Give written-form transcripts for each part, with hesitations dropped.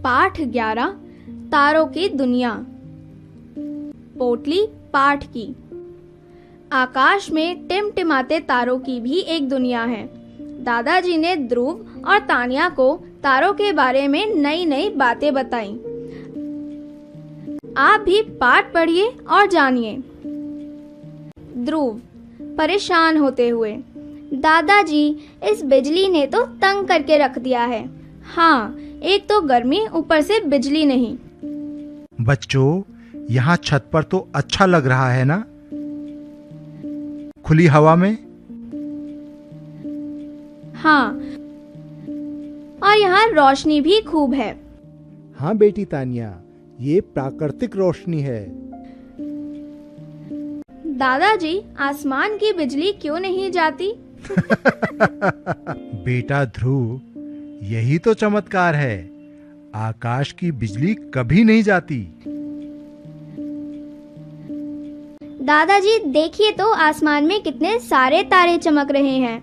पाठ 11 तारों की दुनिया। पोटली पाठ की। आकाश में टिमटिमाते तारों की भी एक दुनिया है। दादाजी ने ध्रुव और तान्या को तारों के बारे में नई नई बातें बताई। आप भी पाठ पढ़िए और जानिए। ध्रुव परेशान होते हुए, दादाजी इस बिजली ने तो तंग करके रख दिया है। हाँ, एक तो गर्मी, ऊपर से बिजली नहीं। बच्चों, यहाँ छत पर तो अच्छा लग रहा है ना, खुली हवा में। हाँ, और यहाँ रोशनी भी खूब है। हाँ बेटी तान्या, ये प्राकृतिक रोशनी है। दादाजी, आसमान की बिजली क्यों नहीं जाती? बेटा ध्रुव, यही तो चमत्कार है। आकाश की बिजली कभी नहीं जाती। दादाजी, देखिए तो आसमान में कितने सारे तारे चमक रहे हैं।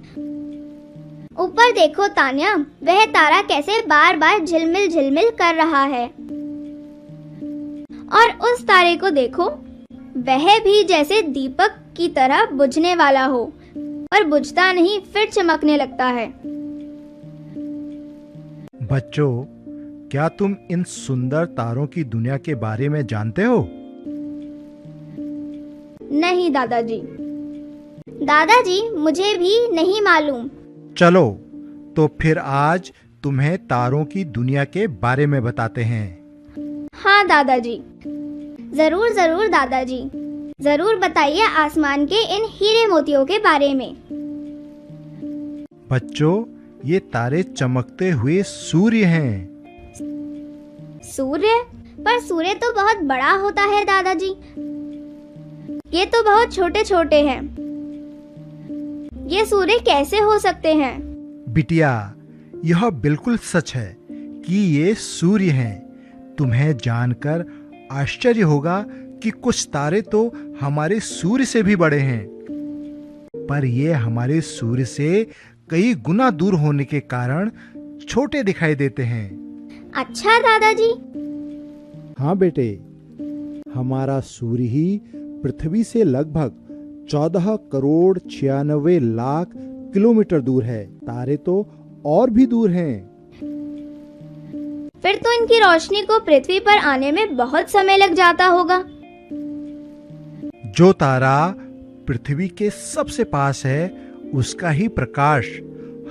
ऊपर देखो तान्या, वह तारा कैसे बार बार झिलमिल झिलमिल कर रहा है। और उस तारे को देखो, वह भी जैसे दीपक की तरह बुझने वाला हो, पर बुझता नहीं, फिर चमकने लगता है। बच्चों, क्या तुम इन सुंदर तारों की दुनिया के बारे में जानते हो? नहीं दादाजी। दादाजी, मुझे भी नहीं मालूम। चलो तो फिर आज तुम्हें तारों की दुनिया के बारे में बताते हैं। हाँ दादाजी। जरूर जरूर दादाजी, जरूर बताइए आसमान के इन हीरे मोतियों के बारे में। बच्चों, ये तारे चमकते हुए सूर्य हैं। सूर्य? पर सूर्य तो बहुत बड़ा होता है दादाजी। ये तो बहुत छोटे छोटे हैं। ये सूर्य कैसे हो सकते हैं? बिटिया, यह बिल्कुल सच है कि ये सूर्य हैं। तुम्हें जानकर आश्चर्य होगा कि कुछ तारे तो हमारे सूर्य से भी बड़े हैं, पर ये हमारे सूर्य से कई गुना दूर होने के कारण छोटे दिखाई देते हैं। अच्छा दादाजी। हाँ बेटे, हमारा सूर्य ही पृथ्वी से लगभग 14 करोड़ 96 लाख किलोमीटर दूर है। तारे तो और भी दूर हैं। फिर तो इनकी रोशनी को पृथ्वी पर आने में बहुत समय लग जाता होगा। जो तारा पृथ्वी के सबसे पास है, उसका ही प्रकाश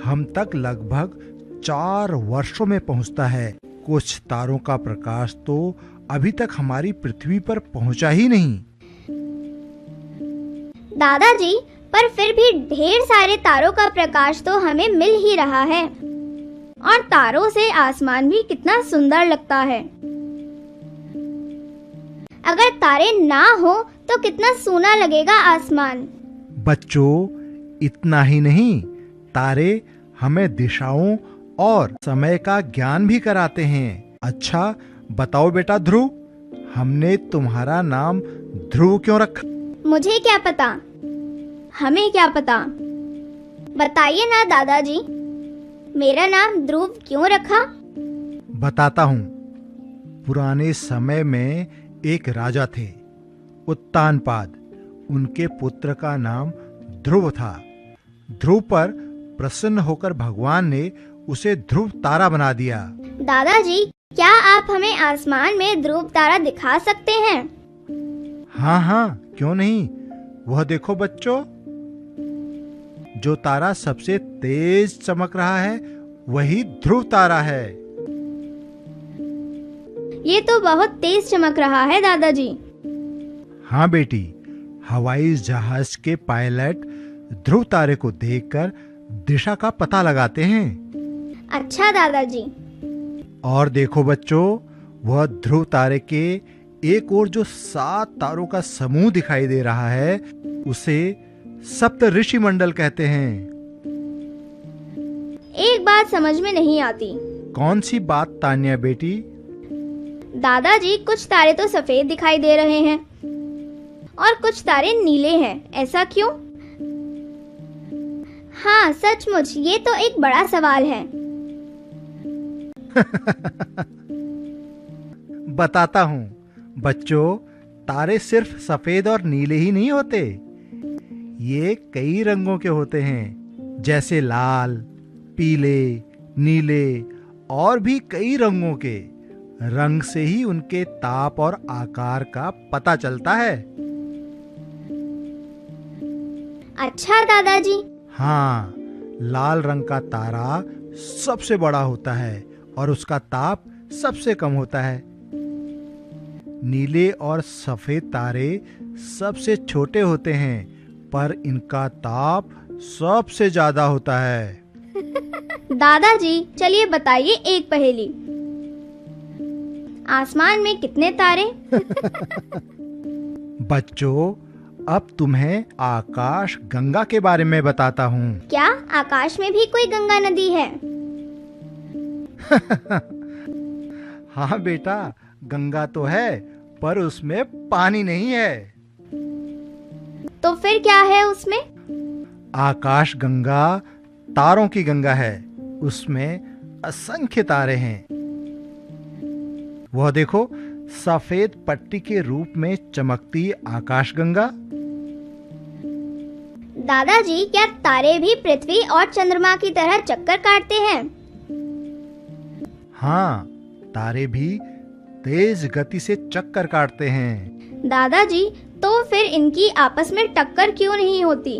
हम तक लगभग 4 वर्षों में पहुंचता है। कुछ तारों का प्रकाश तो अभी तक हमारी पृथ्वी पर पहुंचा ही नहीं। दादाजी, पर फिर भी ढेर सारे तारों का प्रकाश तो हमें मिल ही रहा है। और तारों से आसमान भी कितना सुंदर लगता है। अगर तारे ना हो तो कितना सूना लगेगा आसमान। बच्चों, इतना ही नहीं, तारे हमें दिशाओं और समय का ज्ञान भी कराते हैं। अच्छा बताओ बेटा ध्रुव, हमने तुम्हारा नाम ध्रुव क्यों रखा? मुझे क्या पता। हमें क्या पता। बताइए ना दादाजी, मेरा नाम ध्रुव क्यों रखा? बताता हूँ। पुराने समय में एक राजा थे, उत्तानपाद। उनके पुत्र का नाम ध्रुव था। ध्रुव पर प्रसन्न होकर भगवान ने उसे ध्रुव तारा बना दिया। दादाजी, क्या आप हमें आसमान में ध्रुव तारा दिखा सकते हैं? हाँ हाँ, क्यों नहीं। वह देखो बच्चों, जो तारा सबसे तेज चमक रहा है, वही ध्रुव तारा है। ये तो बहुत तेज चमक रहा है दादाजी। हाँ बेटी, हवाई जहाज के पायलट ध्रुव तारे को देखकर दिशा का पता लगाते हैं। अच्छा दादाजी। और देखो बच्चों, वह ध्रुव तारे के एक ओर जो 7 तारों का समूह दिखाई दे रहा है, उसे सप्त ऋषि मंडल कहते हैं। एक बात समझ में नहीं आती। कौन सी बात तान्या बेटी? दादाजी, कुछ तारे तो सफेद दिखाई दे रहे हैं और कुछ तारे नीले हैं, ऐसा क्यों? हाँ सचमुच, ये तो एक बड़ा सवाल है। बताता हूँ बच्चों, तारे सिर्फ सफेद और नीले ही नहीं होते, ये कई रंगों के होते हैं, जैसे लाल, पीले, नीले और भी कई रंगों के। रंग से ही उनके ताप और आकार का पता चलता है। अच्छा दादाजी। हाँ, लाल रंग का तारा सबसे बड़ा होता है और उसका ताप सबसे कम होता है। नीले और सफेद तारे सबसे छोटे होते हैं, पर इनका ताप सबसे ज्यादा होता है। दादाजी चलिए बताइए एक पहेली। आसमान में कितने तारे? बच्चों, अब तुम्हें आकाश गंगा के बारे में बताता हूँ। क्या आकाश में भी कोई गंगा नदी है? हाँ बेटा, गंगा तो है, पर उसमें पानी नहीं है। तो फिर क्या है उसमें? आकाश गंगा तारों की गंगा है। उसमें असंख्य तारे हैं। वह देखो, सफेद पट्टी के रूप में चमकती आकाश गंगा। दादाजी, क्या तारे भी पृथ्वी और चंद्रमा की तरह चक्कर काटते हैं? हाँ, तारे भी तेज गति से चक्कर काटते हैं। दादाजी, तो फिर इनकी आपस में टक्कर क्यों नहीं होती?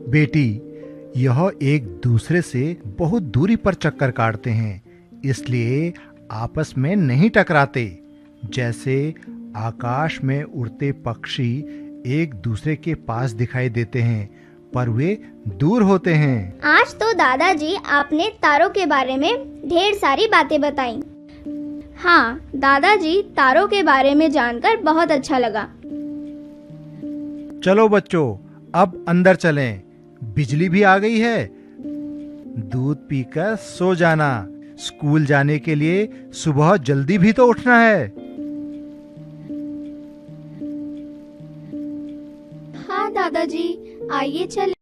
बेटी, यह एक दूसरे से बहुत दूरी पर चक्कर काटते हैं, इसलिए आपस में नहीं टकराते। जैसे आकाश में उड़ते पक्षी एक दूसरे के पास दिखाई देते हैं, पर वे दूर होते हैं। आज तो दादाजी आपने तारों के बारे में ढेर सारी बातें बताई। हाँ दादाजी, तारों के बारे में जानकर बहुत अच्छा लगा। चलो बच्चों, अब अंदर चलें। बिजली भी आ गई है। दूध पीकर सो जाना। स्कूल जाने के लिए सुबह जल्दी भी तो उठना है। हाँ दादाजी, आइए चले।